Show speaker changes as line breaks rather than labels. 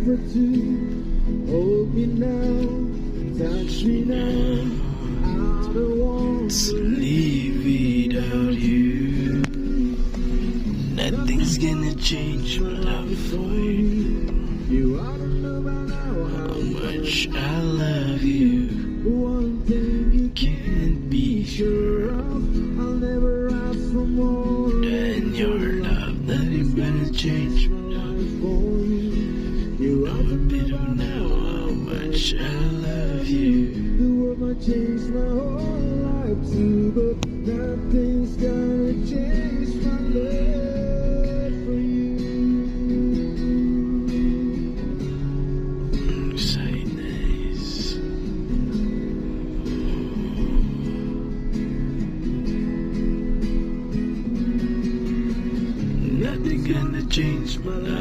offer to hold me now, touch me now. I don't want
to leave without you. Nothing's gonna change my love for you.
you. I don't know by now
How much I love you.
one thing you
Can't be sure
of, I'll never ask for more
than your love. Nothing's gonna change my love.
for you. You
Know a bit of now how much I love you.
The world might change my whole life too, but nothing's gonna change my love for you.
Say nice. Nothing gonna change my life.